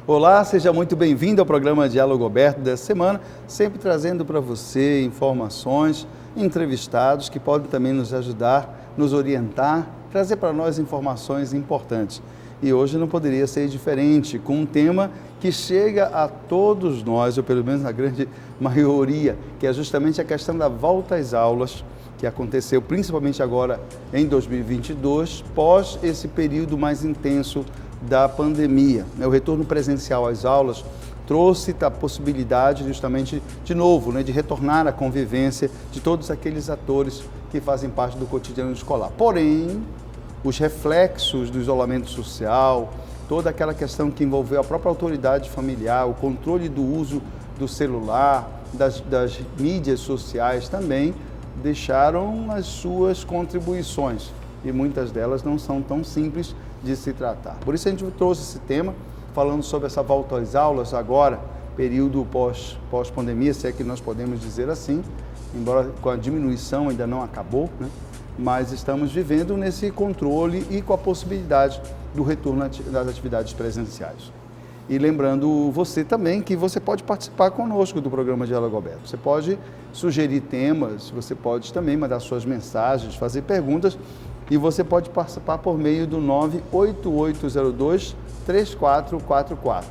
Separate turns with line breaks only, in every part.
Olá, seja muito bem-vindo ao programa Diálogo Aberto dessa semana, sempre trazendo para você informações, entrevistados que podem também nos ajudar, nos orientar, trazer para nós informações importantes. E hoje não poderia ser diferente, com um tema que chega a todos nós, ou pelo menos a grande maioria, que é justamente a questão da volta às aulas, que aconteceu principalmente agora em 2022, pós esse período mais intenso da pandemia. O retorno presencial às aulas trouxe a possibilidade justamente, de novo, de retornar à convivência de todos aqueles atores que fazem parte do cotidiano escolar. Porém, os reflexos do isolamento social, toda aquela questão que envolveu a própria autoridade familiar, o controle do uso do celular, das mídias sociais também, deixaram as suas contribuições e muitas delas não são tão simples de se tratar. Por isso a gente trouxe esse tema, falando sobre essa volta às aulas agora, período pós-pandemia, se é que nós podemos dizer assim, embora com a diminuição ainda não acabou, mas estamos vivendo nesse controle e com a possibilidade do retorno das atividades presenciais. E lembrando você também que você pode participar conosco do programa Diálogo Aberto. Você pode sugerir temas, você pode também mandar suas mensagens, fazer perguntas, e você pode participar por meio do 98802-3444.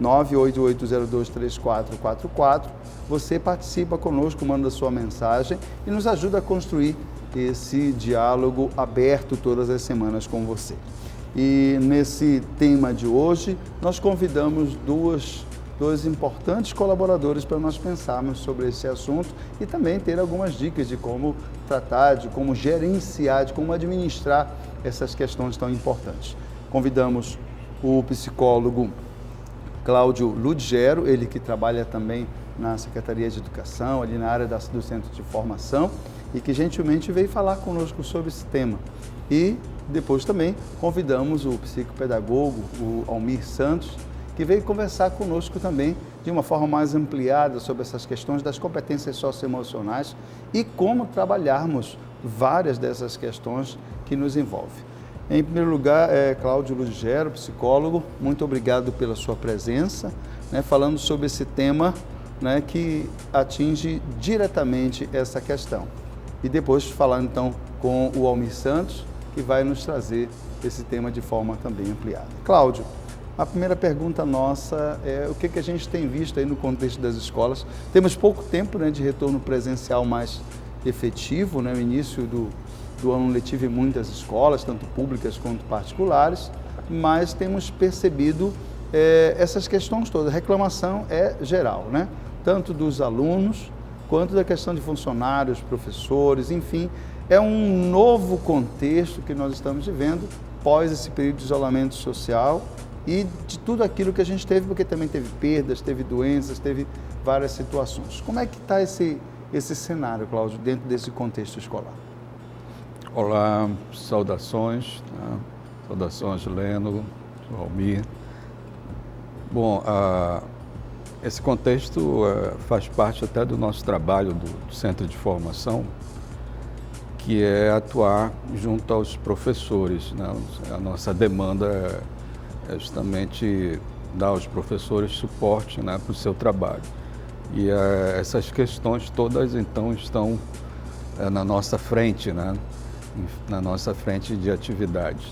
98802-3444. Você participa conosco, manda sua mensagem e nos ajuda a construir esse diálogo aberto todas as semanas com você. E nesse tema de hoje, nós convidamos dois importantes colaboradores para nós pensarmos sobre esse assunto e também ter algumas dicas de como tratar, de como gerenciar, de como administrar essas questões tão importantes. Convidamos o psicólogo Cláudio Ludgero, ele que trabalha também na Secretaria de Educação, ali na área do Centro de Formação, e que gentilmente veio falar conosco sobre esse tema. E depois também convidamos o psicopedagogo, o Almir Santos, que veio conversar conosco também de uma forma mais ampliada sobre essas questões das competências socioemocionais e como trabalharmos várias dessas questões que nos envolvem. Em primeiro lugar, Cláudio Ludgero, psicólogo, muito obrigado pela sua presença, falando sobre esse tema que atinge diretamente essa questão. E depois falando então com o Almir Santos, que vai nos trazer esse tema de forma também ampliada. Cláudio, a primeira pergunta nossa é o que a gente tem visto aí no contexto das escolas. Temos pouco tempo de retorno presencial mais efetivo, no início do ano letivo em muitas escolas, tanto públicas quanto particulares, mas temos percebido essas questões todas. A reclamação é geral, tanto dos alunos quanto da questão de funcionários, professores, enfim, é um novo contexto que nós estamos vivendo pós esse período de isolamento social e de tudo aquilo que a gente teve, porque também teve perdas, teve doenças, teve várias situações. Como é que está esse cenário, Cláudio, dentro desse contexto escolar?
Olá, saudações, saudações Leno, Almir. Bom, esse contexto faz parte até do nosso trabalho do Centro de Formação, que é atuar junto aos professores. A nossa demanda é justamente dar aos professores suporte para o seu trabalho. E essas questões todas, então, estão na nossa frente, na nossa frente de atividades.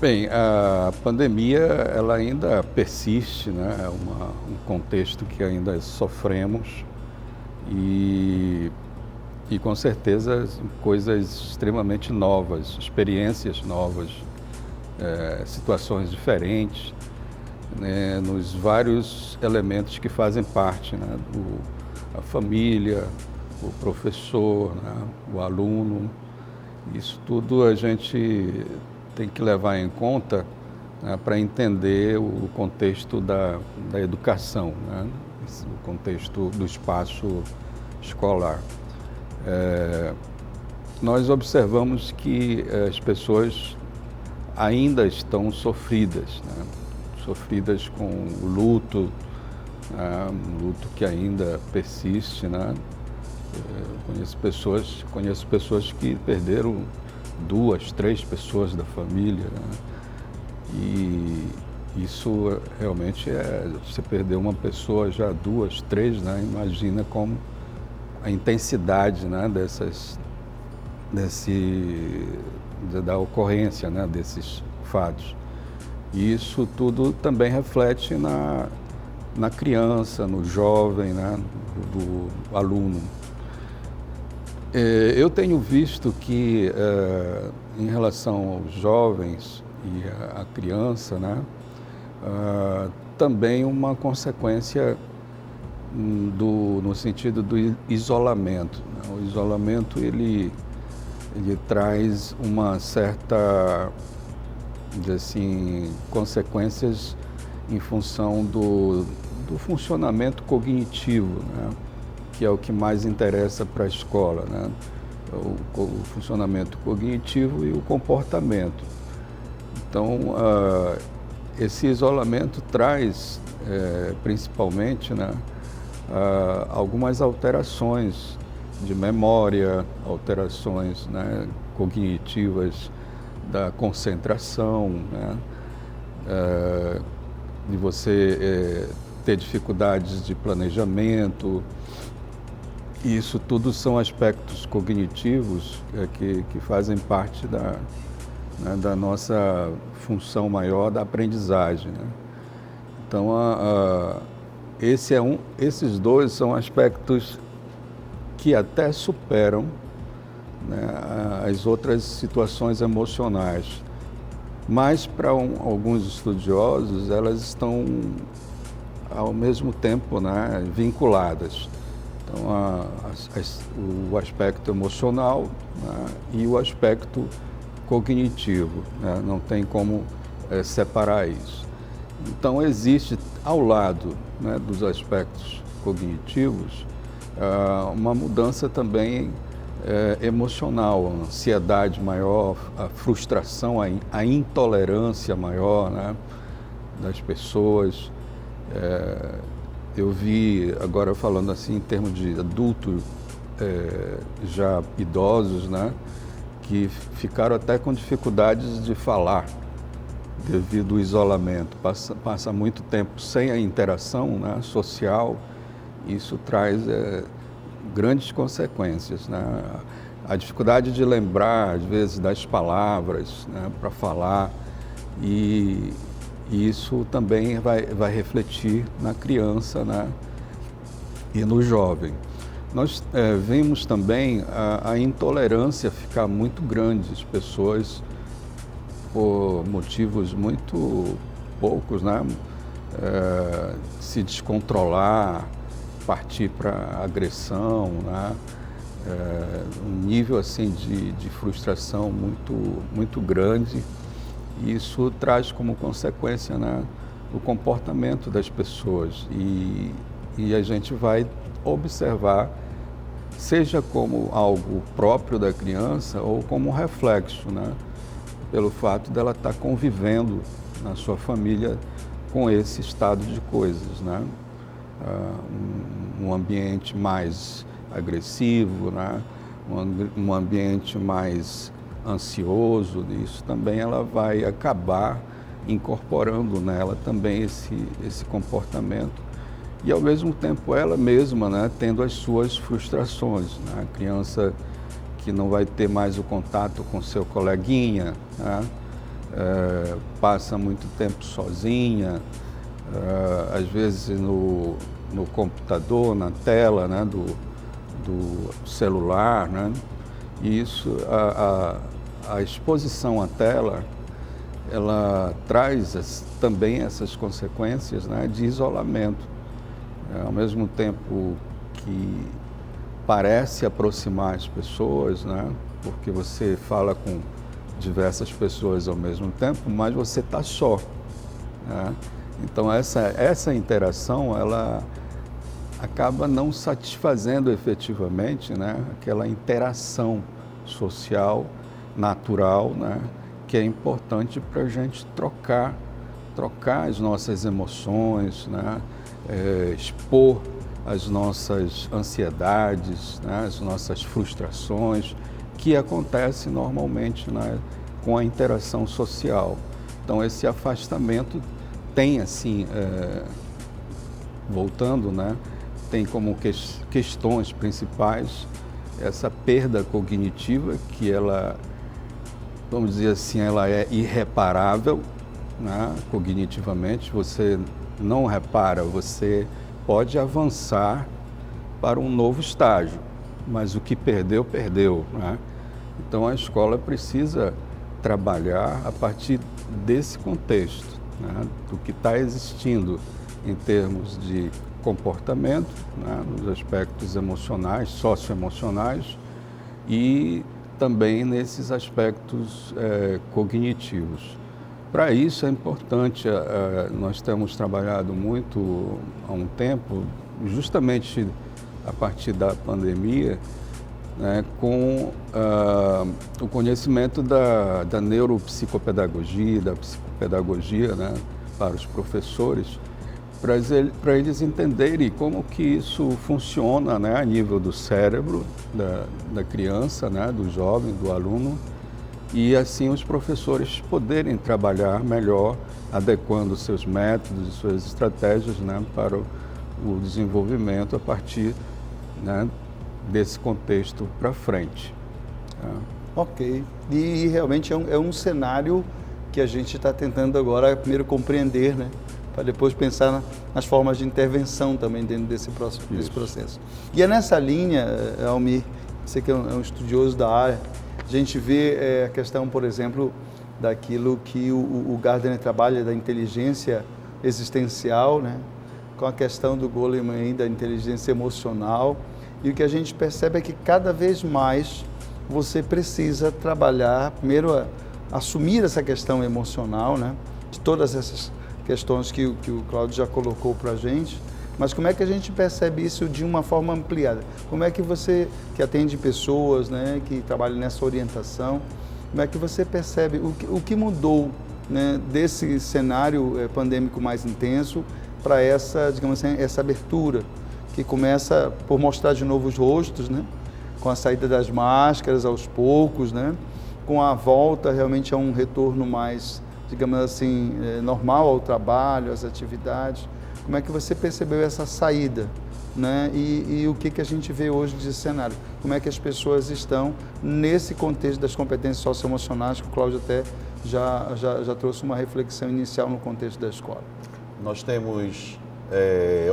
Bem, a pandemia ela ainda persiste, é um contexto que ainda sofremos e com certeza coisas extremamente novas, experiências novas, situações diferentes, nos vários elementos que fazem parte, a família, o professor, o aluno. Isso tudo a gente tem que levar em conta para entender o contexto da educação, o contexto do espaço escolar. Nós observamos que as pessoas ainda estão sofridas com o luto, um luto que ainda persiste, Conheço pessoas que perderam 2, 3 pessoas da família, Isso realmente você perdeu uma pessoa, já 2, 3, né? Imagina como a intensidade, né, da ocorrência, né, desses fatos. E isso tudo também reflete na criança, no jovem, né, do aluno. Eu tenho visto que, em relação aos jovens e à criança, né, também uma consequência no sentido do isolamento, né? O isolamento ele traz uma certa, dizer assim, consequências em função do funcionamento cognitivo, né? Que é o que mais interessa para a escola, né? O funcionamento cognitivo e o comportamento. Então, esse isolamento traz, principalmente, né, algumas alterações de memória, alterações, né, cognitivas da concentração, né, de você ter dificuldades de planejamento. Isso tudo são aspectos cognitivos que fazem parte da nossa função maior da aprendizagem, né? Então, esses dois são aspectos que até superam, né, as outras situações emocionais. Mas, para alguns estudiosos, elas estão, ao mesmo tempo, né, vinculadas. Então, o aspecto emocional, né, e o aspecto cognitivo, né, não tem como separar isso. Então, existe, ao lado, né, dos aspectos cognitivos, uma mudança também emocional, a ansiedade maior, a frustração, a intolerância maior, né, das pessoas. Eu vi, agora falando assim em termos de adultos já idosos, né, que ficaram até com dificuldades de falar devido ao isolamento. Passa muito tempo sem a interação, né, social. Isso traz grandes consequências, né? A dificuldade de lembrar, às vezes, das palavras, né, para falar, e isso também vai refletir na criança, né, e no jovem. Nós vimos também a intolerância ficar muito grande, as pessoas, por motivos muito poucos, né, se descontrolar, partir para agressão, né, um nível assim de frustração muito grande. E isso traz como consequência, né, o comportamento das pessoas, e a gente vai observar, seja como algo próprio da criança ou como um reflexo, né, pelo fato dela estar convivendo na sua família com esse estado de coisas, né? Um ambiente mais agressivo, né? Um ambiente mais ansioso, isso também ela vai acabar incorporando nela também esse comportamento, e ao mesmo tempo ela mesma, né, tendo as suas frustrações, né? A criança que não vai ter mais o contato com seu coleguinha, né? Passa muito tempo sozinha, às vezes no computador, na tela, né, do celular, né? E isso, a exposição à tela, ela traz também essas consequências, né, de isolamento. Ao mesmo tempo que parece aproximar as pessoas, né, porque você fala com diversas pessoas ao mesmo tempo, mas você está só, né? Então essa interação, ela acaba não satisfazendo efetivamente, né, aquela interação social natural, né, que é importante para a gente trocar as nossas emoções, né, expor as nossas ansiedades, né, as nossas frustrações, que acontece normalmente, né, com a interação social. Então, esse afastamento tem assim, voltando, né, tem como questões principais essa perda cognitiva, que ela, vamos dizer assim, ela é irreparável, né, cognitivamente. Você não repara, você pode avançar para um novo estágio, mas o que perdeu, perdeu, né? Então a escola precisa trabalhar a partir desse contexto, né, do que está existindo em termos de comportamento, né, nos aspectos emocionais, socioemocionais, e também nesses aspectos cognitivos. Para isso é importante, nós temos trabalhado muito há um tempo, justamente a partir da pandemia, né, com o conhecimento da neuropsicopedagogia, da psicopedagogia, né, para os professores, para eles entenderem como que isso funciona, né, a nível do cérebro da criança, né, do jovem, do aluno, e assim os professores poderem trabalhar melhor, adequando seus métodos e suas estratégias, né, para o desenvolvimento a partir, né, desse contexto para frente.
Ok. E realmente é um cenário que a gente está tentando agora primeiro compreender, né, para depois pensar nas formas de intervenção também dentro desse processo. E é nessa linha, Almir, você que é um estudioso da área, a gente vê a questão, por exemplo, daquilo que o Gardner trabalha, da inteligência existencial, né, com a questão do Goleman da inteligência emocional, e o que a gente percebe é que cada vez mais você precisa trabalhar, primeiro, assumir essa questão emocional, né, de todas essas questões que o Cláudio já colocou para a gente, mas como é que a gente percebe isso de uma forma ampliada? Como é que você, que atende pessoas, né, que trabalha nessa orientação, como é que você percebe o que mudou, né, desse cenário pandêmico mais intenso para essa, digamos assim, essa abertura, que começa por mostrar de novo os rostos, né, com a saída das máscaras aos poucos, né, com a volta realmente a um retorno mais, digamos assim, normal ao trabalho, às atividades. Como é que você percebeu essa saída, né? E o que a gente vê hoje de cenário? Como é que as pessoas estão nesse contexto das competências socioemocionais, que o Cláudio até já trouxe uma reflexão inicial no contexto da escola?
Nós temos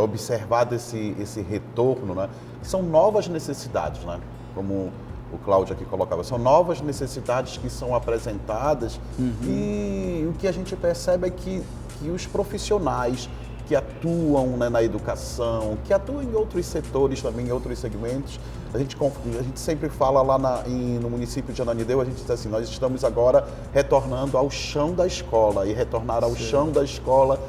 observado esse retorno, né? São novas necessidades, né? Como o Cláudio aqui colocava, são novas necessidades que são apresentadas, e o que a gente percebe é que os profissionais que atuam, né, na educação, que atuam em outros setores também, em outros segmentos, a gente sempre fala lá no município de Ananindeua, a gente diz assim, nós estamos agora retornando ao chão da escola, e retornar ao chão da escola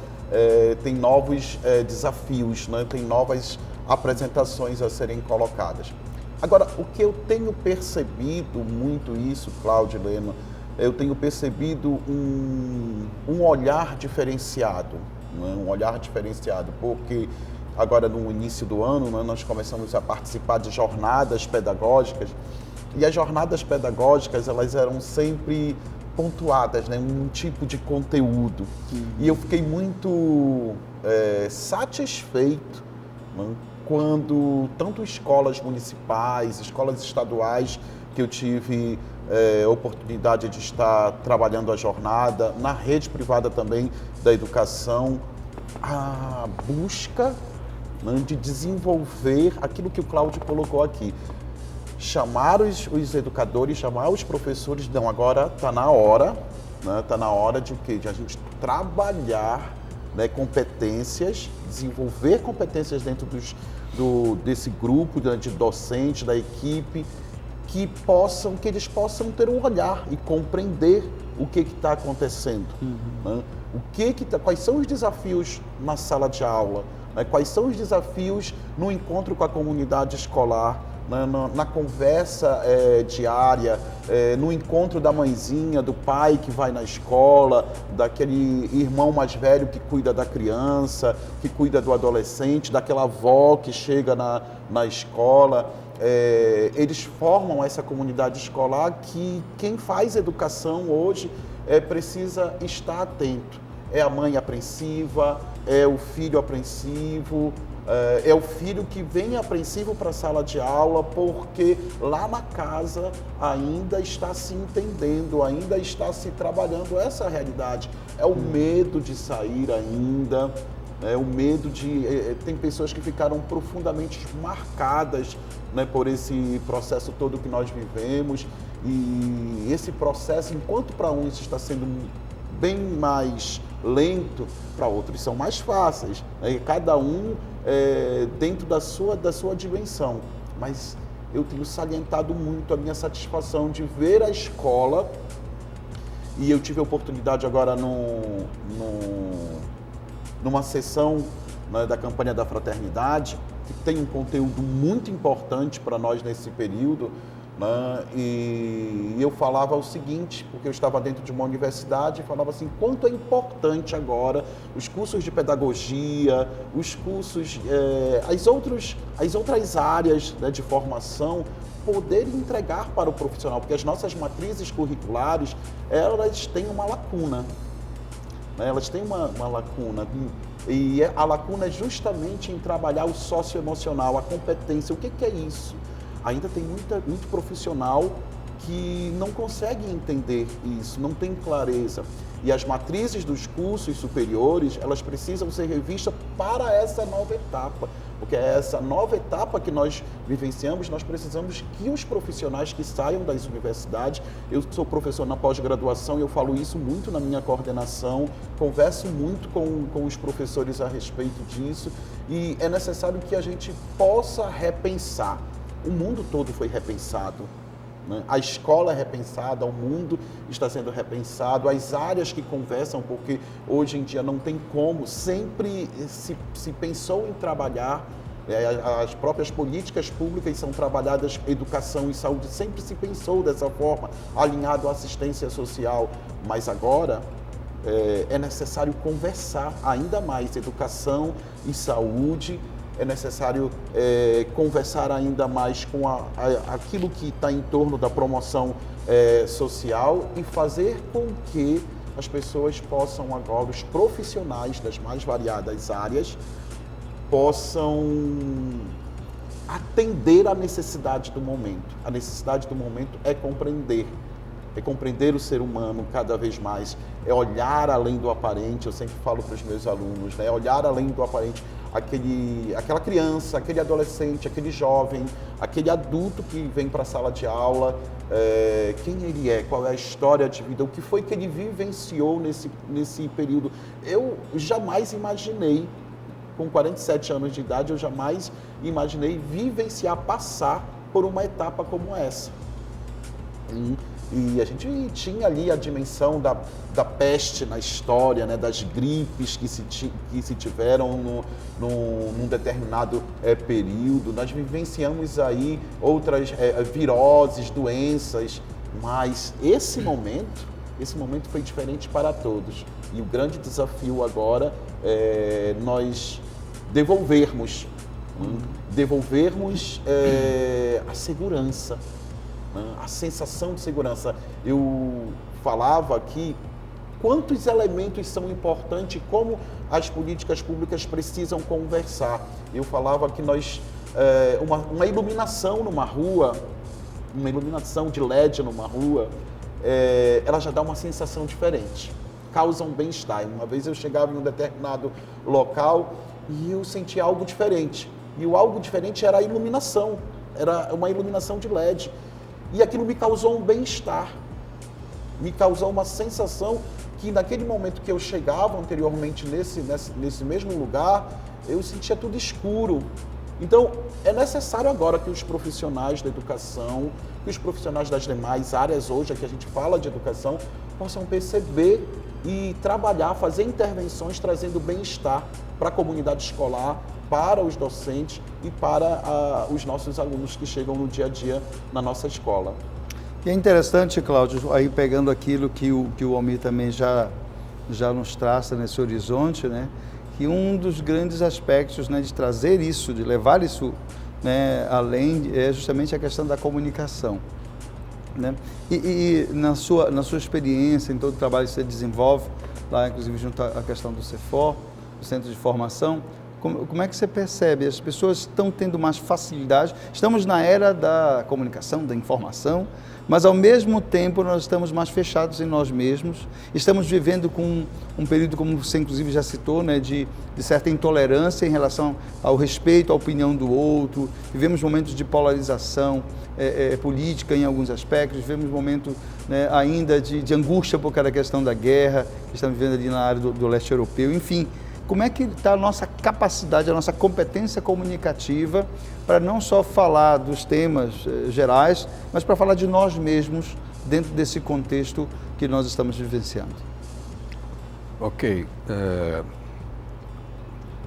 tem novos desafios, né, tem novas apresentações a serem colocadas. Agora, o que eu tenho percebido muito isso, Cláudio e Helena, eu tenho percebido um olhar diferenciado, né? Um olhar diferenciado, porque agora no início do ano, né, nós começamos a participar de jornadas pedagógicas, e as jornadas pedagógicas, elas eram sempre pontuadas, né, um tipo de conteúdo, e eu fiquei muito satisfeito, né, quando tanto escolas municipais, escolas estaduais, que eu tive oportunidade de estar trabalhando a jornada, na rede privada também da educação, a busca, né, de desenvolver aquilo que o Cláudio colocou aqui. Chamar os educadores, chamar os professores, não, agora está na hora, né, está na hora de a gente trabalhar, né, competências, desenvolver competências dentro desse grupo de docentes, da equipe, que eles possam ter um olhar e compreender o que está acontecendo, né? Quais são os desafios na sala de aula, né? Quais são os desafios no encontro com a comunidade escolar, né? Na conversa diária, no encontro da mãezinha, do pai que vai na escola, daquele irmão mais velho que cuida da criança, que cuida do adolescente, daquela avó que chega na escola. Eles formam essa comunidade escolar que quem faz educação hoje precisa estar atento. é a mãe apreensiva, é o filho apreensivo, é o filho que vem apreensivo para a sala de aula porque lá na casa ainda está se entendendo, ainda está se trabalhando essa realidade. É o medo de sair ainda, o medo de... Tem pessoas que ficaram profundamente marcadas, né, por esse processo todo que nós vivemos, e esse processo, enquanto para uns está sendo bem mais lento, para outros são mais fáceis, né? Cada um dentro da sua dimensão. Mas eu tenho salientado muito a minha satisfação de ver a escola, e eu tive a oportunidade agora numa sessão, né, da campanha da fraternidade, que tem um conteúdo muito importante para nós nesse período, né? E eu falava o seguinte, porque eu estava dentro de uma universidade, e falava assim, quanto é importante agora os cursos de pedagogia, os cursos, as outras áreas, né, de formação, poder entregar para o profissional, porque as nossas matrizes curriculares, elas têm uma lacuna, né? Elas têm uma lacuna, e a lacuna é justamente em trabalhar o socioemocional, a competência. O que é isso? Ainda tem muito profissional que não consegue entender isso, não tem clareza. E as matrizes dos cursos superiores, elas precisam ser revistas para essa nova etapa. Porque é essa nova etapa que nós vivenciamos, nós precisamos que os profissionais que saiam das universidades, eu sou professor na pós-graduação e eu falo isso muito na minha coordenação, converso muito com os professores a respeito disso, e é necessário que a gente possa repensar. O mundo todo foi repensado, né? A escola é repensada, o mundo está sendo repensado, as áreas que conversam, porque hoje em dia não tem como, sempre se pensou em trabalhar, as próprias políticas públicas são trabalhadas, educação e saúde, sempre se pensou dessa forma, alinhado à assistência social, mas agora é necessário conversar ainda mais, educação e saúde. É necessário conversar ainda mais com aquilo que está em torno da promoção social e fazer com que as pessoas possam agora, os profissionais das mais variadas áreas, possam atender à necessidade do momento. A necessidade do momento é compreender o ser humano cada vez mais, é olhar além do aparente. Eu sempre falo para os meus alunos, né? Olhar além do aparente. Aquela criança, aquele adolescente, aquele jovem, aquele adulto que vem para a sala de aula, quem ele é, qual é a história de vida, o que foi que ele vivenciou nesse período. Eu jamais imaginei, com 47 anos de idade, eu jamais imaginei vivenciar, passar por uma etapa como essa. E a gente tinha ali a dimensão da peste na história, né, das gripes que se tiveram num determinado período. Nós vivenciamos aí outras viroses, doenças, mas esse momento foi diferente para todos. E o grande desafio agora é nós devolvermos a segurança, a sensação de segurança. Eu falava aqui quantos elementos são importantes, como as políticas públicas precisam conversar. Eu falava que uma iluminação numa rua, uma iluminação de LED numa rua, ela já dá uma sensação diferente, causa um bem-estar. Uma vez eu chegava em um determinado local e eu sentia algo diferente. E o algo diferente era a iluminação, era uma iluminação de LED. E aquilo me causou um bem-estar, me causou uma sensação que naquele momento que eu chegava anteriormente nesse mesmo lugar, eu sentia tudo escuro. Então, é necessário agora que os profissionais da educação, que os profissionais das demais áreas hoje, que a gente fala de educação, possam perceber e trabalhar, fazer intervenções trazendo bem-estar para a comunidade escolar, para os docentes e para os nossos alunos que chegam no dia a dia na nossa escola.
E é interessante, Cláudio, aí pegando aquilo que o Almir também já nos traça nesse horizonte, né, que um dos grandes aspectos, né, de trazer isso, de levar isso, né, além, é justamente a questão da comunicação, né? E na sua experiência, em todo o trabalho que você desenvolve, lá inclusive junto à questão do CEFOR, do Centro de Formação. Como é que você percebe? As pessoas estão tendo mais facilidade, estamos na era da comunicação, da informação, mas ao mesmo tempo nós estamos mais fechados em nós mesmos, estamos vivendo com um período, como você inclusive já citou, né, de certa intolerância em relação ao respeito à opinião do outro, vivemos momentos de polarização política em alguns aspectos, vivemos momentos, né, ainda de angústia por causa da questão da guerra, que estamos vivendo ali na área do leste europeu, enfim. Como é que está a nossa capacidade, a nossa competência comunicativa para não só falar dos temas gerais, mas para falar de nós mesmos dentro desse contexto que nós estamos vivenciando?
Ok.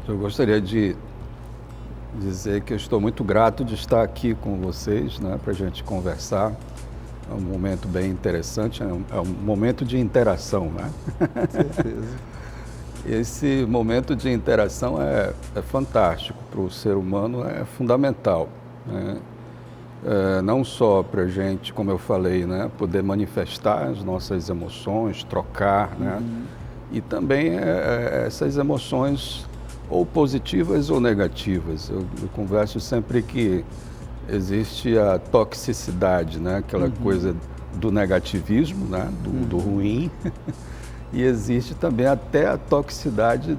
Eu gostaria de dizer que eu estou muito grato de estar aqui com vocês, né, para a gente conversar. É um momento bem interessante, é um momento de interação, né?
Com certeza.
Esse momento de interação é fantástico para o ser humano, é fundamental, né? Não só para a gente, como eu falei, né, poder manifestar as nossas emoções, trocar, né? E também essas emoções ou positivas ou negativas. Eu converso sempre que existe a toxicidade, né, aquela coisa do negativismo, né, do ruim. E existe também até a toxicidade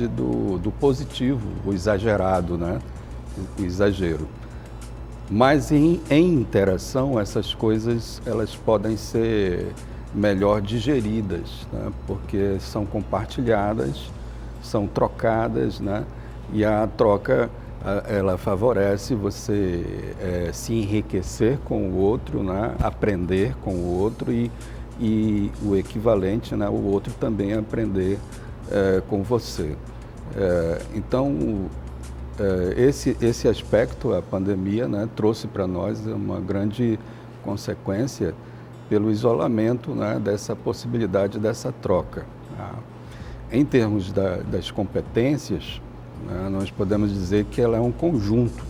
do positivo, o exagerado, né? O exagero. Mas em interação, essas coisas elas podem ser melhor digeridas, né? Porque são compartilhadas, são trocadas, né? E a troca, ela favorece você se enriquecer com o outro, né? Aprender com o outro e o equivalente, né, o outro também aprender com você. Então, esse aspecto, a pandemia, né, trouxe para nós uma grande consequência pelo isolamento, né, dessa possibilidade dessa troca. Em termos das competências, né, nós podemos dizer que ela é um conjunto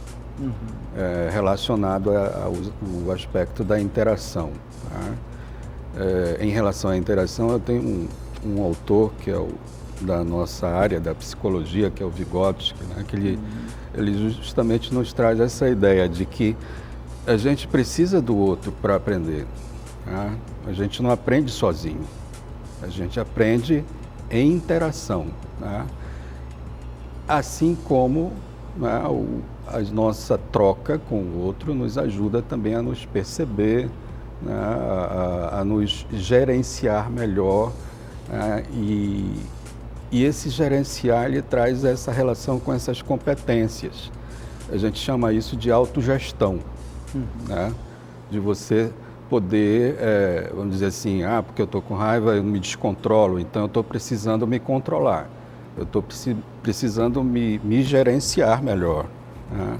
relacionado ao aspecto da interação. Tá? Em relação à interação, eu tenho um autor que é da nossa área, da psicologia, que é o Vygotsky, né? Que ele justamente nos traz essa ideia de que a gente precisa do outro para aprender. Tá? A gente não aprende sozinho, a gente aprende em interação. Tá? Assim como, né, a nossa troca com o outro nos ajuda também a nos perceber, né, a nos gerenciar melhor, né, e esse gerenciar ele traz essa relação com essas competências. A gente chama isso de autogestão, né, de você poder, vamos dizer assim, porque eu estou com raiva, eu me descontrolo, então eu estou precisando me controlar, eu estou precisando me gerenciar melhor. Né?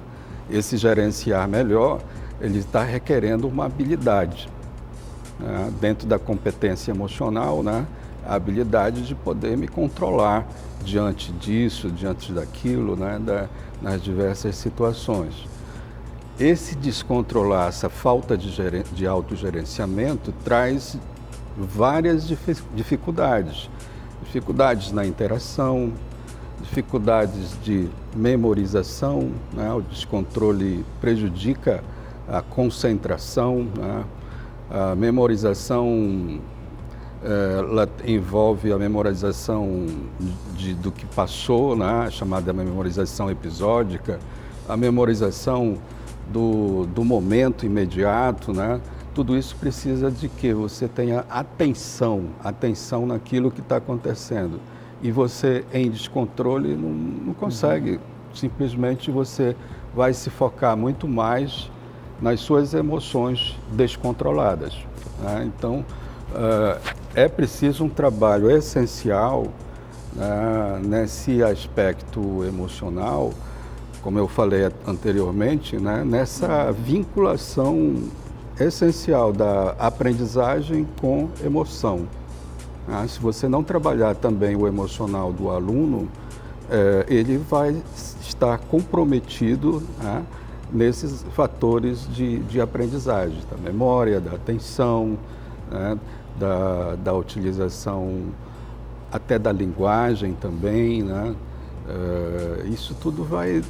Esse gerenciar melhor, ele está requerendo uma habilidade, né? Dentro da competência emocional, né? A habilidade de poder me controlar diante disso, diante daquilo, né? Nas diversas situações. Esse descontrolar, essa falta de autogerenciamento traz várias dificuldades. Dificuldades na interação, dificuldades de memorização, né? O descontrole prejudica a concentração, né? A memorização, ela envolve a memorização do que passou, né? A chamada memorização episódica, a memorização do momento imediato, né? Tudo isso precisa de que você tenha atenção naquilo que está acontecendo. E você, em descontrole, não consegue. Simplesmente você vai se focar muito mais nas suas emoções descontroladas. Né? Então, é preciso um trabalho essencial, né, nesse aspecto emocional, como eu falei anteriormente, né, nessa vinculação essencial da aprendizagem com emoção. Se você não trabalhar também o emocional do aluno, ele vai estar comprometido, né, nesses fatores de aprendizagem, da memória, da atenção, né, da utilização até da linguagem também, né? Isso tudo vai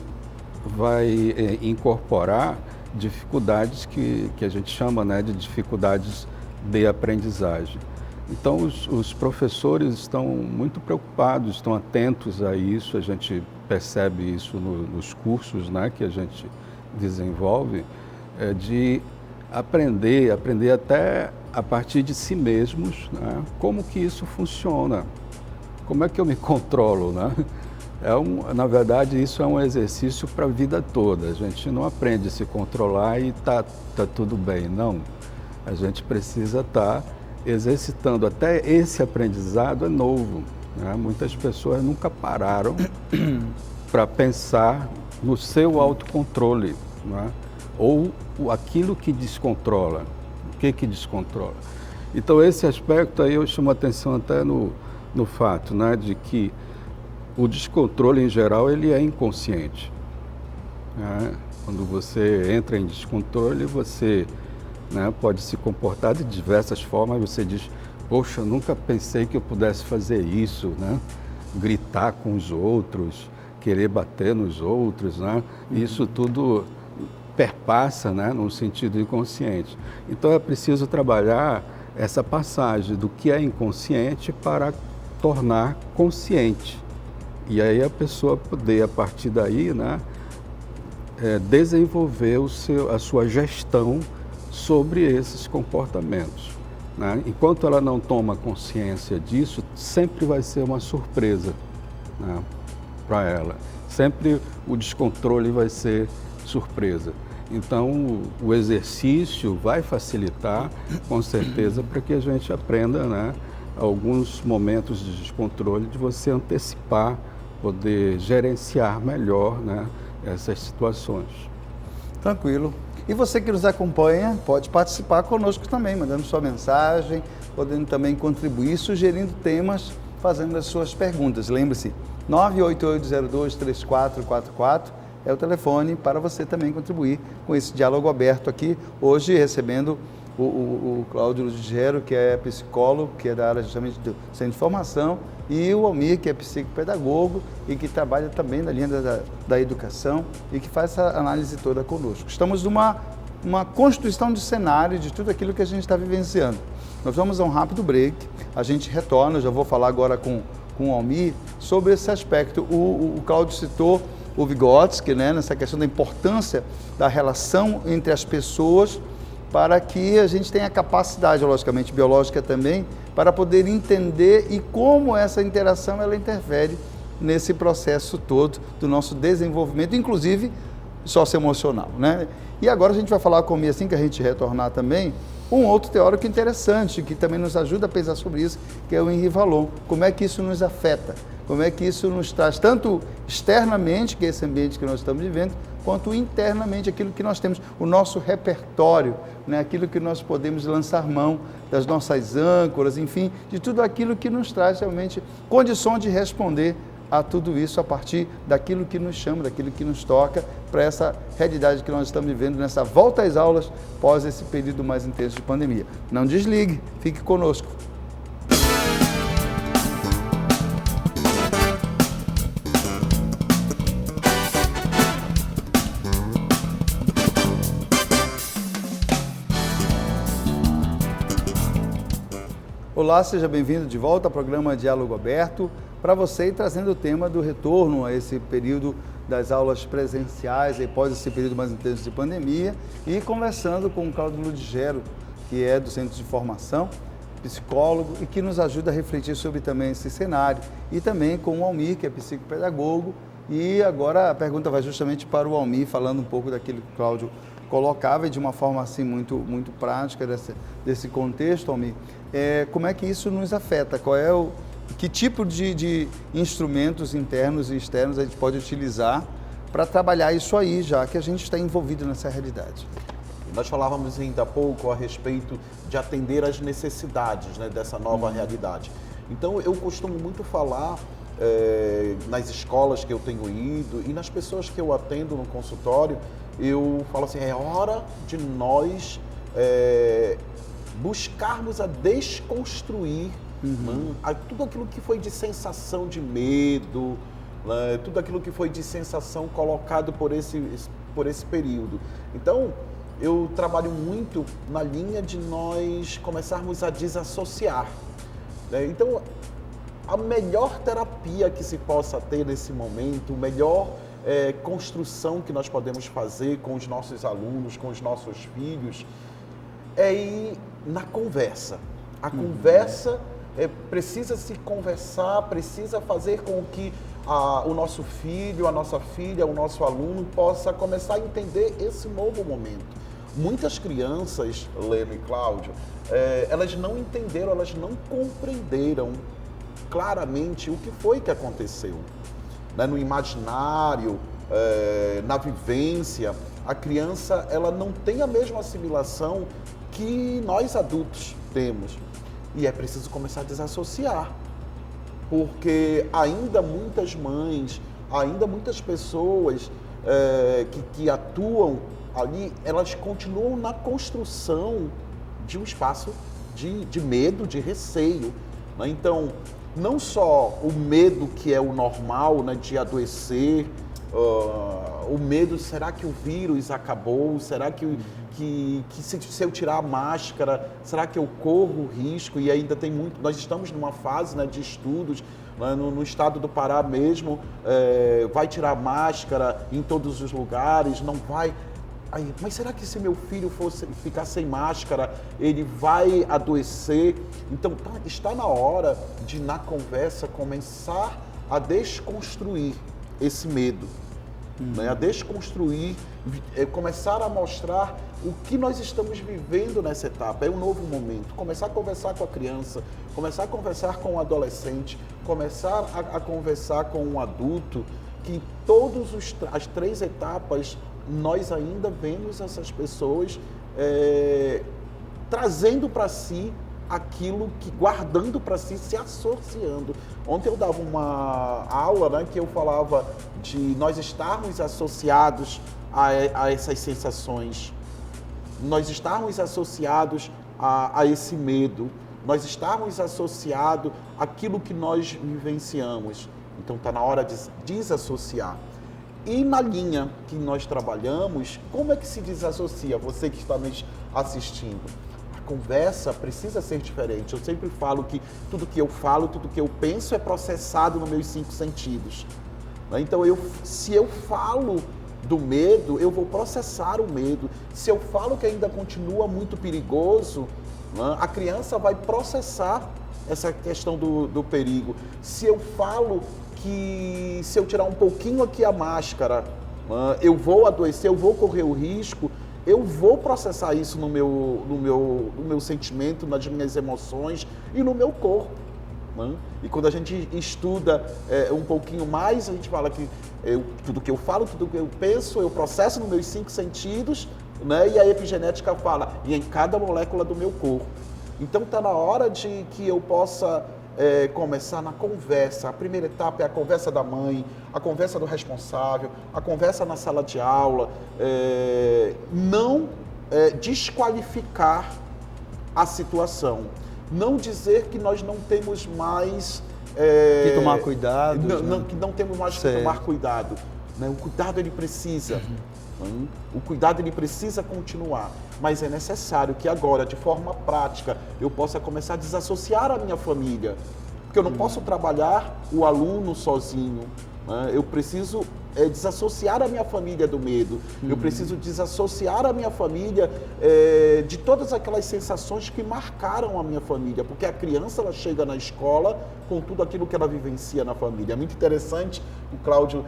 incorporar dificuldades que a gente chama, né, de dificuldades de aprendizagem. Então, os professores estão muito preocupados, estão atentos a isso, a gente percebe isso nos cursos, né, que a gente desenvolve, de aprender até a partir de si mesmos, né, como que isso funciona, como é que eu me controlo, né? Na verdade, isso é um exercício para a vida toda. A gente não aprende a se controlar e tá tudo bem, não. A gente precisa estar exercitando. Até esse aprendizado é novo, né? Muitas pessoas nunca pararam para pensar no seu autocontrole, né? Ou aquilo que descontrola. O que descontrola? Então, esse aspecto aí eu chamo a atenção até no fato, né, de que o descontrole, em geral, ele é inconsciente, né? Quando você entra em descontrole, você, né, pode se comportar de diversas formas. Você diz, poxa, eu nunca pensei que eu pudesse fazer isso, né? Gritar com os outros, querer bater nos outros, né? Isso tudo perpassa, né, num sentido inconsciente. Então, é preciso trabalhar essa passagem do que é inconsciente para tornar consciente. E aí a pessoa poder, a partir daí, né, desenvolver a sua gestão sobre esses comportamentos, né? Enquanto ela não toma consciência disso, sempre vai ser uma surpresa, né, para ela. Sempre o descontrole vai ser surpresa. Então, o exercício vai facilitar, com certeza, para que a gente aprenda, né, alguns momentos de descontrole, de você antecipar, poder gerenciar melhor, né, essas situações.
Tranquilo. E você que nos acompanha pode participar conosco também, mandando sua mensagem, podendo também contribuir, sugerindo temas, fazendo as suas perguntas. Lembre-se, 988023444 é o telefone para você também contribuir com esse diálogo aberto aqui, hoje recebendo o Cláudio Ludgero, que é psicólogo, que é da área justamente do Centro de Formação, e o Almir, que é psicopedagogo e que trabalha também na linha da educação e que faz essa análise toda conosco. Estamos numa constituição de cenário de tudo aquilo que a gente está vivenciando. Nós vamos a um rápido break, a gente retorna, eu já vou falar agora com o Almir sobre esse aspecto. O Cláudio citou o Vygotsky, né, nessa questão da importância da relação entre as pessoas, para que a gente tenha capacidade, logicamente, biológica também, para poder entender e como essa interação ela interfere nesse processo todo do nosso desenvolvimento, inclusive socioemocional, né? E agora a gente vai falar com o Almir, assim que a gente retornar também, um outro teórico interessante, que também nos ajuda a pensar sobre isso, que é o Henri Vallon. Como é que isso nos afeta? Como é que isso nos traz, tanto externamente, que é esse ambiente que nós estamos vivendo, quanto internamente, aquilo que nós temos, o nosso repertório, né? Aquilo que nós podemos lançar mão das nossas âncoras, enfim, de tudo aquilo que nos traz realmente condições de responder a tudo isso a partir daquilo que nos chama, daquilo que nos toca, para essa realidade que nós estamos vivendo nessa volta às aulas pós esse período mais intenso de pandemia. Não desligue, fique conosco. Olá, seja bem-vindo de volta ao programa Diálogo Aberto, para você e trazendo o tema do retorno a esse período das aulas presenciais, após esse período mais intenso de pandemia, e conversando com o Cláudio Ludgero, que é do Centro de Formação, psicólogo, e que nos ajuda a refletir sobre também esse cenário, e também com o Almir, que é psicopedagogo, e agora a pergunta vai justamente para o Almir, falando um pouco daquilo que o Cláudio colocava, e de uma forma assim muito prática desse contexto, Almir. Como é que isso nos afeta? Que tipo de instrumentos internos e externos a gente pode utilizar para trabalhar isso aí, já que a gente está envolvido nessa realidade?
Nós falávamos ainda há pouco a respeito de atender às necessidades, né, dessa nova realidade. Então, eu costumo muito falar nas escolas que eu tenho ido e nas pessoas que eu atendo no consultório, eu falo assim, é hora de nós buscarmos a desconstruir Tudo aquilo que foi de sensação de medo, né? Tudo aquilo que foi de sensação colocado por esse período. Então, eu trabalho muito na linha de nós começarmos a desassociar, né? Então, a melhor terapia que se possa ter nesse momento, a melhor construção que nós podemos fazer com os nossos alunos, com os nossos filhos, é ir na conversa. A conversa precisa se conversar, precisa fazer com que o nosso filho, a nossa filha, o nosso aluno possa começar a entender esse novo momento. Muitas crianças, Leno e Cláudio, elas não entenderam, elas não compreenderam claramente o que foi que aconteceu. Né? No imaginário, na vivência, a criança ela não tem a mesma assimilação que nós adultos temos. E é preciso começar a desassociar, porque ainda muitas mães, ainda muitas pessoas que atuam ali, elas continuam na construção de um espaço de medo, de receio. Né? Então, não só o medo que é o normal, né, de adoecer, o medo, será que o vírus acabou? Será que se eu tirar a máscara, será que eu corro risco? E ainda tem muito, nós estamos numa fase, né, de estudos, né, no estado do Pará mesmo, vai tirar a máscara em todos os lugares, não vai... Aí, mas será que se meu filho ficar sem máscara, ele vai adoecer? Então, está na hora de, na conversa, começar a desconstruir esse medo. Né? A desconstruir, começar a mostrar o que nós estamos vivendo nessa etapa. É um novo momento. Começar a conversar com a criança, começar a conversar com o adolescente, começar a conversar com um adulto, que em todas as 3 etapas nós ainda vemos essas pessoas trazendo para si aquilo que, guardando para si, se associando. Ontem eu dava uma aula, né, que eu falava de nós estarmos associados a essas sensações, nós estarmos associados a esse medo, nós estarmos associados àquilo que nós vivenciamos. Então está na hora de desassociar. E na linha que nós trabalhamos, como é que se desassocia? Você que está nos assistindo. A conversa precisa ser diferente. Eu sempre falo que tudo que eu falo, tudo que eu penso é processado nos meus 5 sentidos. Então, se eu falo do medo, eu vou processar o medo. Se eu falo que ainda continua muito perigoso, a criança vai processar essa questão do perigo. Se eu falo que se eu tirar um pouquinho aqui a máscara, eu vou adoecer, eu vou correr o risco, eu vou processar isso no meu sentimento, nas minhas emoções e no meu corpo. E quando a gente estuda um pouquinho mais, a gente fala que tudo que eu falo, tudo que eu penso, eu processo nos meus 5 sentidos, né? E a epigenética fala, e em cada molécula do meu corpo. Então está na hora de que eu possa começar na conversa. A primeira etapa é a conversa da mãe, a conversa do responsável, a conversa na sala de aula. Não desqualificar a situação. Não dizer que nós não temos mais...
que tomar cuidado.
Que não temos mais que tomar cuidado. Né? O cuidado, ele precisa. O cuidado, ele precisa continuar. Mas é necessário que agora, de forma prática, eu possa começar a desassociar a minha família. Porque eu não posso trabalhar o aluno sozinho. Né? Eu preciso desassociar a minha família do medo. Eu preciso desassociar a minha família de todas aquelas sensações que marcaram a minha família. Porque a criança, ela chega na escola com tudo aquilo que ela vivencia na família. É muito interessante, o Cláudio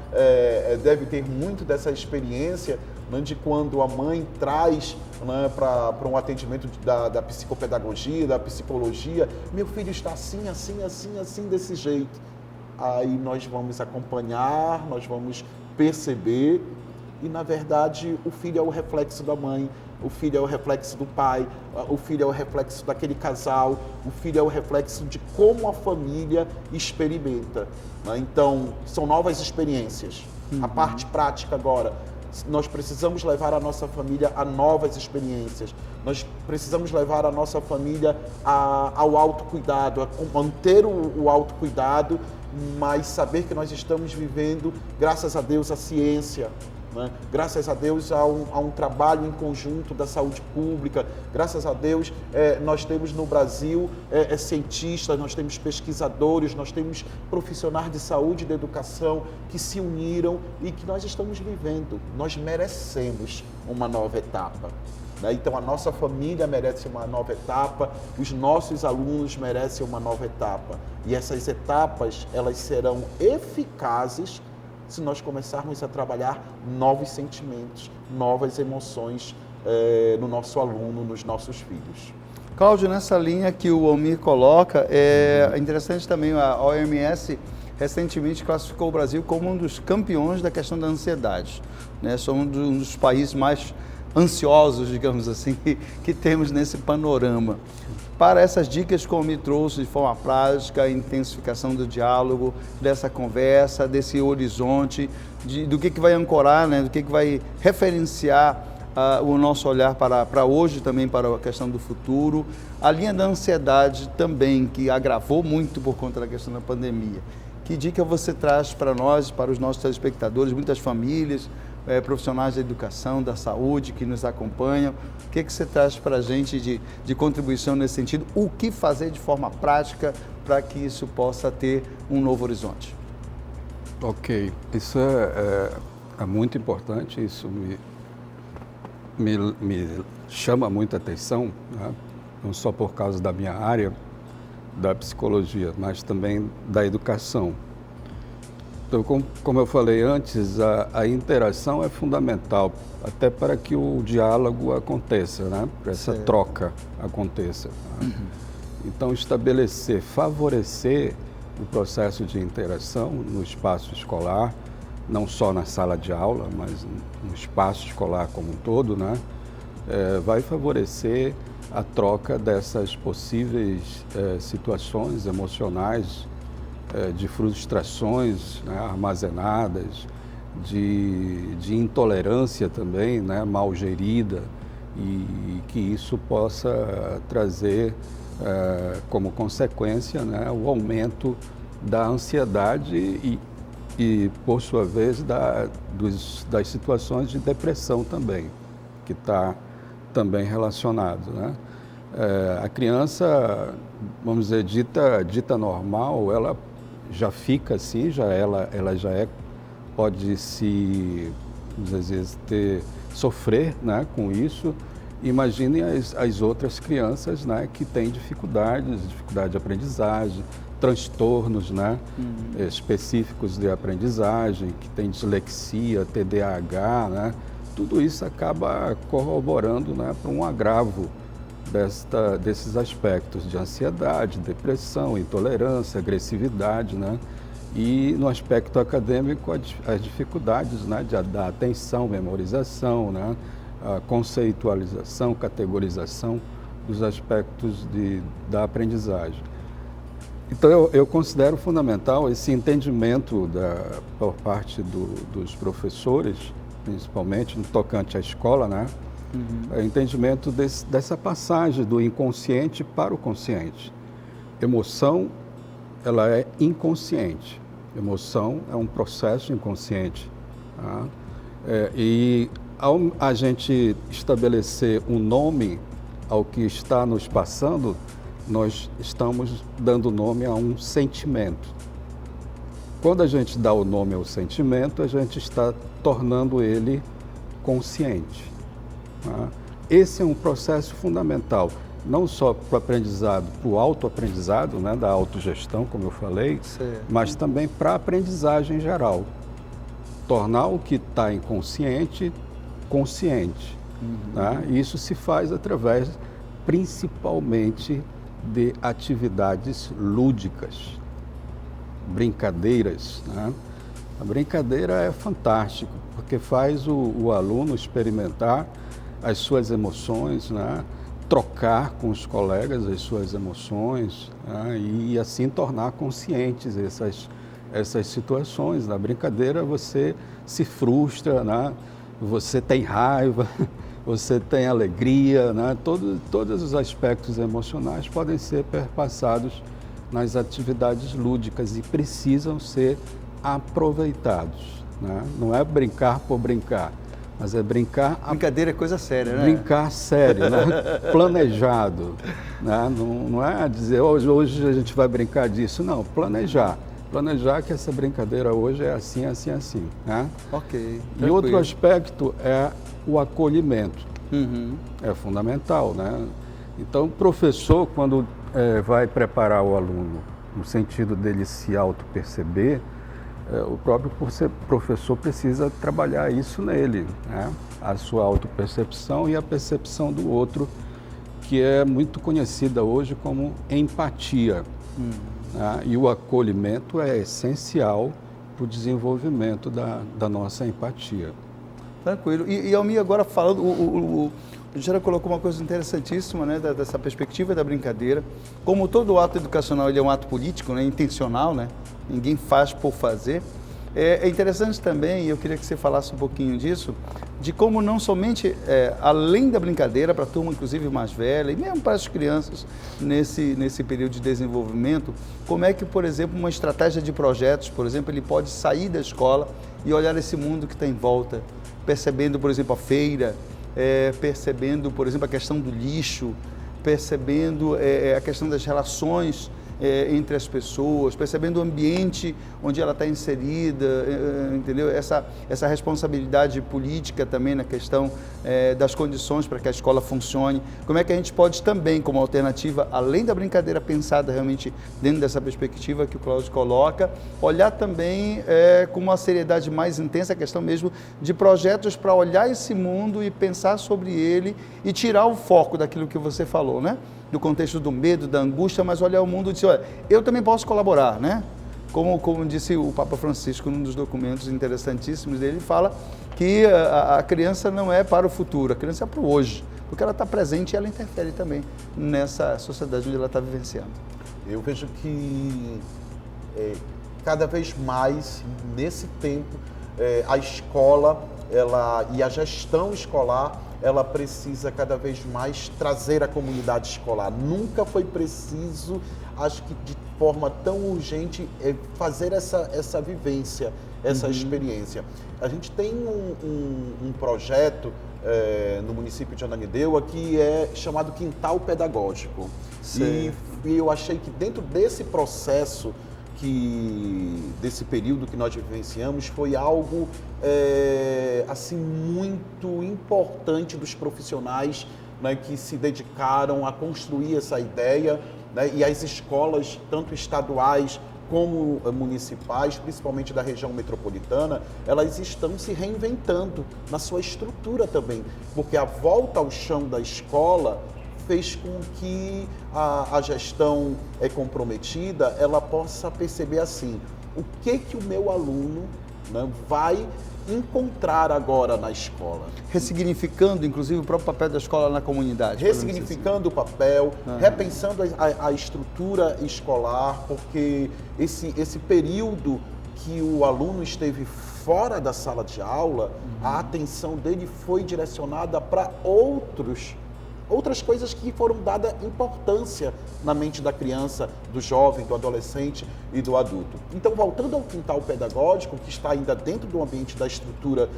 deve ter muito dessa experiência, né, de quando a mãe traz, né, para um atendimento da psicopedagogia, da psicologia, meu filho está assim, assim, assim, assim, desse jeito. Aí nós vamos acompanhar, nós vamos perceber e, na verdade, o filho é o reflexo da mãe, o filho é o reflexo do pai, o filho é o reflexo daquele casal, o filho é o reflexo de como a família experimenta. Né? Então, são novas experiências. A parte prática agora, nós precisamos levar a nossa família a novas experiências. Nós precisamos levar a nossa família ao autocuidado, a manter o autocuidado, mas saber que nós estamos vivendo, graças a Deus, a ciência, né? Graças a Deus a um trabalho em conjunto da saúde pública, graças a Deus nós temos no Brasil cientistas, nós temos pesquisadores, nós temos profissionais de saúde e de educação que se uniram e que nós estamos vivendo. Nós merecemos uma nova etapa. Então a nossa família merece uma nova etapa, os nossos alunos merecem uma nova etapa. E essas etapas, elas serão eficazes se nós começarmos a trabalhar novos sentimentos, novas emoções no nosso aluno, nos nossos filhos.
Cláudio, nessa linha que o Almir coloca, é interessante também, a OMS recentemente classificou o Brasil como um dos campeões da questão da ansiedade, né? Somos um dos países mais ansiosos, digamos assim, que temos nesse panorama. Para essas dicas que o Almir trouxe de forma prática, a intensificação do diálogo, dessa conversa, desse horizonte, do que vai ancorar, né? Do que vai referenciar o nosso olhar para hoje, também para a questão do futuro. A linha da ansiedade também, que agravou muito por conta da questão da pandemia. Que dica você traz para nós, para os nossos telespectadores, muitas famílias, profissionais da educação, da saúde que nos acompanham? O que você traz para a gente de contribuição nesse sentido? O que fazer de forma prática para que isso possa ter um novo horizonte?
Ok, isso é muito importante, isso me chama muita atenção, né? Não só por causa da minha área, da psicologia, mas também da educação. Então, como eu falei antes, a interação é fundamental, até para que o diálogo aconteça, né? Para essa troca aconteça. Né? Então, favorecer o processo de interação no espaço escolar, não só na sala de aula, mas no espaço escolar como um todo, né? Vai favorecer a troca dessas possíveis situações emocionais, de frustrações, né, armazenadas, de intolerância também, né, mal gerida, e que isso possa trazer como consequência, né, o aumento da ansiedade e por sua vez, das situações de depressão também, que está também relacionado, né? A criança, vamos dizer, dita normal, ela já fica assim, ela já pode às vezes sofrer, né, com isso. Imaginem as outras crianças, né, que têm dificuldade de aprendizagem, transtornos, né, específicos de aprendizagem, que têm dislexia, TDAH, né, tudo isso acaba corroborando, né, para um agravo desses aspectos de ansiedade, depressão, intolerância, agressividade, né? E no aspecto acadêmico, as dificuldades, né, da atenção, memorização, né, a conceitualização, categorização dos aspectos da aprendizagem. Então, eu considero fundamental esse entendimento por parte dos professores, principalmente no tocante à escola, né? Entendimento dessa passagem do inconsciente para o consciente. Emoção, ela é inconsciente. Emoção é um processo inconsciente. Tá? E ao a gente estabelecer um nome ao que está nos passando, nós estamos dando nome a um sentimento. Quando a gente dá o nome ao sentimento, a gente está tornando ele consciente. Esse é um processo fundamental, não só para o aprendizado, para o autoaprendizado, né, da autogestão, como eu falei, mas também para a aprendizagem geral. Tornar o que está inconsciente, consciente. Né? Isso se faz através, principalmente, de atividades lúdicas, brincadeiras. Né? A brincadeira é fantástica, porque faz o aluno experimentar as suas emoções, né? Trocar com os colegas as suas emoções, né? E assim tornar conscientes essas situações. Na brincadeira você se frustra, né? Você tem raiva, você tem alegria, né? Todos os aspectos emocionais podem ser perpassados nas atividades lúdicas e precisam ser aproveitados, né? Não é brincar por brincar, mas é brincar...
Brincadeira é coisa séria, né?
Brincar sério, né? Planejado, né? Não é dizer hoje a gente vai brincar disso, não, planejar que essa brincadeira hoje é assim, assim, assim, né?
Ok.
E outro aspecto é o acolhimento.
Uhum.
É fundamental, né? Então, o professor, quando vai preparar o aluno no sentido dele se auto-perceber, o próprio professor precisa trabalhar isso nele, né? A sua autopercepção e a percepção do outro, que é muito conhecida hoje como empatia. Né? E o acolhimento é essencial para o desenvolvimento da nossa empatia.
Tranquilo. E Almir, agora falando, o Gera colocou uma coisa interessantíssima, né, dessa perspectiva da brincadeira. Como todo ato educacional ele é um ato político, né, intencional, né? Ninguém faz por fazer. É interessante também, e eu queria que você falasse um pouquinho disso, de como não somente, além da brincadeira, para a turma inclusive mais velha, e mesmo para as crianças nesse período de desenvolvimento, como é que, por exemplo, uma estratégia de projetos, por exemplo, ele pode sair da escola e olhar esse mundo que está em volta, percebendo, por exemplo, a feira, percebendo, por exemplo, a questão do lixo, percebendo a questão das relações entre as pessoas, percebendo o ambiente onde ela está inserida, entendeu? Essa responsabilidade política também na questão das condições para que a escola funcione. Como é que a gente pode também, como alternativa, além da brincadeira pensada realmente dentro dessa perspectiva que o Cláudio coloca, olhar também com uma seriedade mais intensa a questão mesmo de projetos para olhar esse mundo e pensar sobre ele e tirar o foco daquilo que você falou, né? Do contexto do medo, da angústia, mas olhar o mundo e dizer, olha, eu também posso colaborar, né? Como disse o Papa Francisco num dos documentos interessantíssimos dele, ele fala que a criança não é para o futuro, a criança é para o hoje, porque ela está presente e ela interfere também nessa sociedade onde ela está vivenciando.
Eu vejo que cada vez mais, nesse tempo, a escola e a gestão escolar, ela precisa cada vez mais trazer a comunidade escolar. Nunca foi preciso, acho que de forma tão urgente, fazer essa vivência, essa experiência. A gente tem um projeto no município de Ananindeua que é chamado Quintal Pedagógico. E eu achei que dentro desse processo, desse período que nós vivenciamos, foi algo assim muito importante dos profissionais, né, que se dedicaram a construir essa ideia, né, e as escolas, tanto estaduais como municipais, principalmente da região metropolitana, elas estão se reinventando na sua estrutura também, porque a volta ao chão da escola fez com que a gestão comprometida, ela possa perceber assim, o que o meu aluno, né, vai encontrar agora na escola.
Ressignificando, inclusive, o próprio papel da escola na comunidade.
Ressignificando o papel, repensando a estrutura escolar, porque esse período que o aluno esteve fora da sala de aula, a atenção dele foi direcionada para outras coisas que foram dadas importância na mente da criança, do jovem, do adolescente e do adulto. Então, voltando ao quintal pedagógico, que está ainda dentro do ambiente da estrutura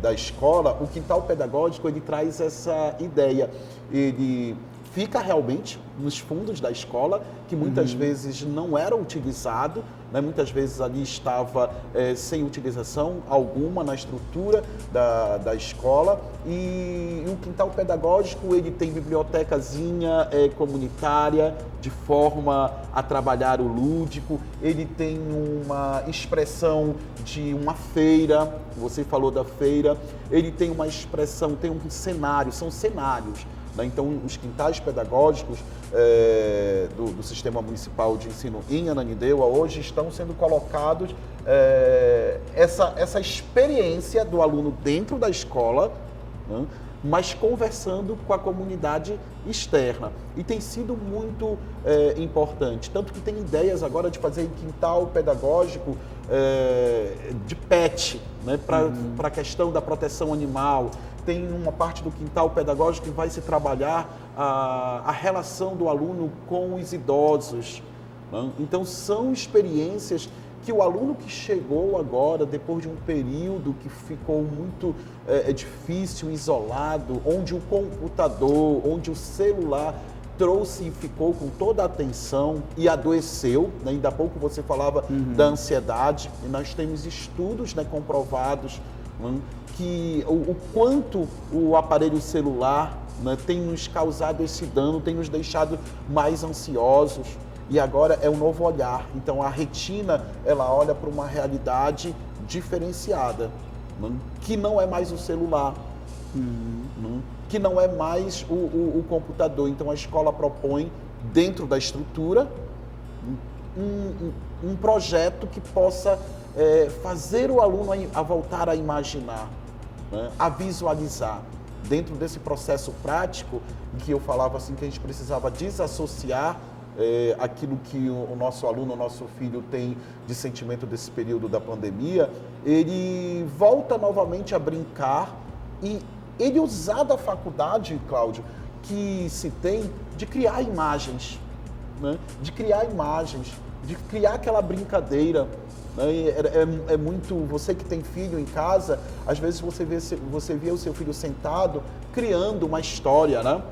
da escola, o quintal pedagógico, ele traz essa ideia, ele fica realmente nos fundos da escola, que muitas vezes não era utilizado, né? Muitas vezes ali estava sem utilização alguma na estrutura da escola, e o quintal pedagógico ele tem bibliotecazinha comunitária, de forma a trabalhar o lúdico, ele tem uma expressão de uma feira, você falou da feira, ele tem uma expressão, tem um cenário, são cenários. Então, os quintais pedagógicos do Sistema Municipal de Ensino em Ananindeua hoje estão sendo colocados essa experiência do aluno dentro da escola, né, mas conversando com a comunidade externa. E tem sido muito importante, tanto que tem ideias agora de fazer quintal pedagógico de pet, né, para a questão da proteção animal. Tem uma parte do quintal pedagógico que vai se trabalhar a relação do aluno com os idosos. Né? Então, são experiências que o aluno que chegou agora, depois de um período que ficou muito difícil, isolado, onde o computador, onde o celular trouxe e ficou com toda a atenção e adoeceu, né? Ainda há pouco você falava da ansiedade, e nós temos estudos, né, comprovados, né, que o quanto o aparelho celular, né, tem nos causado esse dano, tem nos deixado mais ansiosos. E agora é um novo olhar. Então a retina, ela olha para uma realidade diferenciada, né? Que não é mais o celular, né? Que não é mais o computador. Então a escola propõe, dentro da estrutura, um projeto que possa fazer o aluno a voltar a imaginar, né? A visualizar. Dentro desse processo prático, que eu falava assim, que a gente precisava desassociar aquilo que o nosso aluno, o nosso filho tem de sentimento desse período da pandemia, ele volta novamente a brincar e ele usar da faculdade, Cláudio, que se tem de criar imagens, né? De criar imagens, de criar aquela brincadeira. Né? É muito, você que tem filho em casa, às vezes você vê o seu filho sentado criando uma história, né?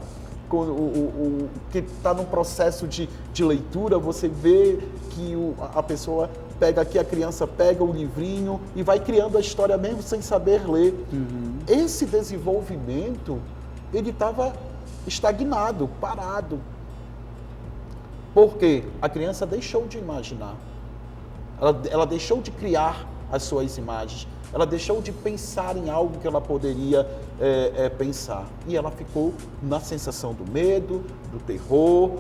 Que está num processo de leitura, você vê que a pessoa pega aqui, a criança pega o livrinho e vai criando a história mesmo sem saber ler. Esse desenvolvimento, ele estava estagnado, parado. Por quê? A criança deixou de imaginar. Ela deixou de criar as suas imagens. Ela deixou de pensar em algo que ela poderia pensar. E ela ficou na sensação do medo, do terror,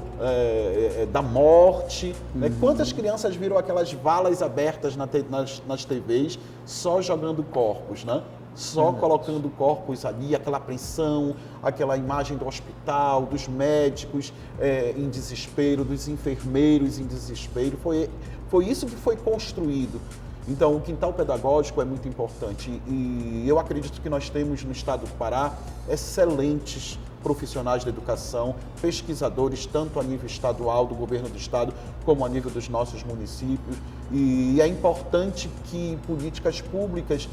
da morte. Né? Quantas crianças viram aquelas valas abertas nas TVs só jogando corpos, né? Só colocando corpos ali, aquela apreensão, aquela imagem do hospital, dos médicos em desespero, dos enfermeiros em desespero. Foi isso que foi construído. Então, o quintal pedagógico é muito importante e eu acredito que nós temos no estado do Pará excelentes profissionais da educação, pesquisadores, tanto a nível estadual, do governo do estado, como a nível dos nossos municípios. E é importante que políticas públicas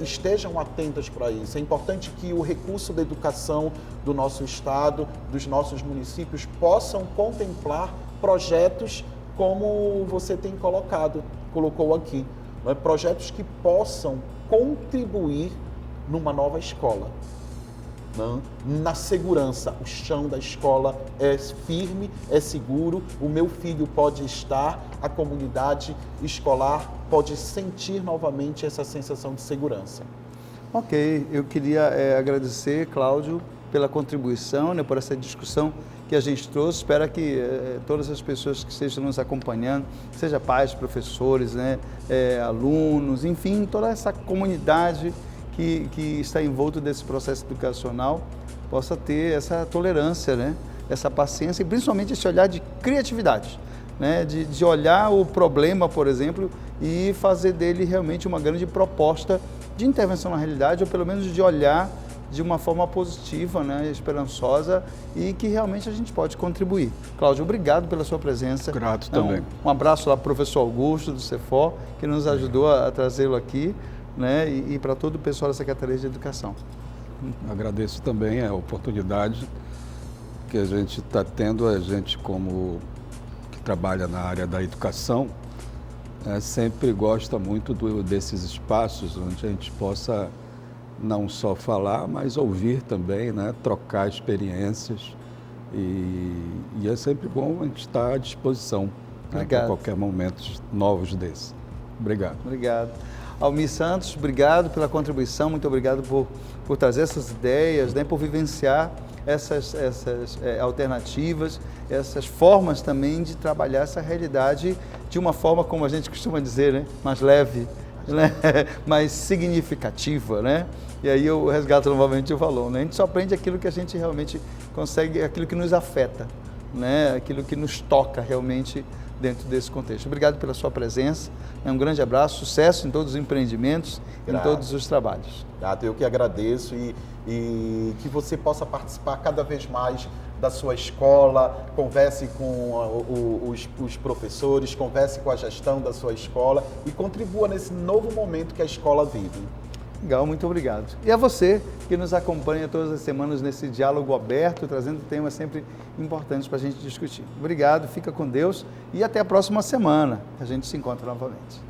estejam atentas para isso. É importante que o recurso da educação do nosso estado, dos nossos municípios, possam contemplar projetos como você tem colocou aqui. Projetos que possam contribuir numa nova escola, né? Na segurança. O chão da escola é firme, é seguro, o meu filho pode estar, a comunidade escolar pode sentir novamente essa sensação de segurança.
Ok, eu queria agradecer, Cláudio, pela contribuição, né, por essa discussão que a gente trouxe. Espero que todas as pessoas que estejam nos acompanhando, seja pais, professores, né, alunos, enfim, toda essa comunidade que está envolto desse processo educacional, possa ter essa tolerância, né, essa paciência e principalmente esse olhar de criatividade, né, de olhar o problema, por exemplo, e fazer dele realmente uma grande proposta de intervenção na realidade, ou pelo menos de olhar de uma forma positiva, né, esperançosa, e que realmente a gente pode contribuir. Cláudio, obrigado pela sua presença.
Grato também.
Um abraço lá para o professor Augusto do CEFOR, que nos ajudou a trazê-lo aqui, né, e para todo o pessoal da Secretaria de Educação.
Agradeço também a oportunidade que a gente está tendo, a gente como que trabalha na área da educação, sempre gosta muito desses espaços onde a gente possa não só falar, mas ouvir também, né? Trocar experiências e é sempre bom a gente estar à disposição, né, para qualquer momento novos desses. Obrigado.
Obrigado. Almir Santos, obrigado pela contribuição, muito obrigado por trazer essas ideias, né, por vivenciar essas alternativas, essas formas também de trabalhar essa realidade de uma forma, como a gente costuma dizer, né, mais leve, né, mais significativa, né? E aí eu resgato novamente o valor, né? A gente só aprende aquilo que a gente realmente consegue, aquilo que nos afeta, né? Aquilo que nos toca realmente dentro desse contexto. Obrigado pela sua presença, um grande abraço, sucesso em todos os empreendimentos, em todos os trabalhos.
Eu que agradeço e que você possa participar cada vez mais da sua escola, converse com os professores, converse com a gestão da sua escola e contribua nesse novo momento que a escola vive.
Legal, muito obrigado. E a você que nos acompanha todas as semanas nesse diálogo aberto, trazendo temas sempre importantes para a gente discutir. Obrigado, fica com Deus e até a próxima semana. A gente se encontra novamente.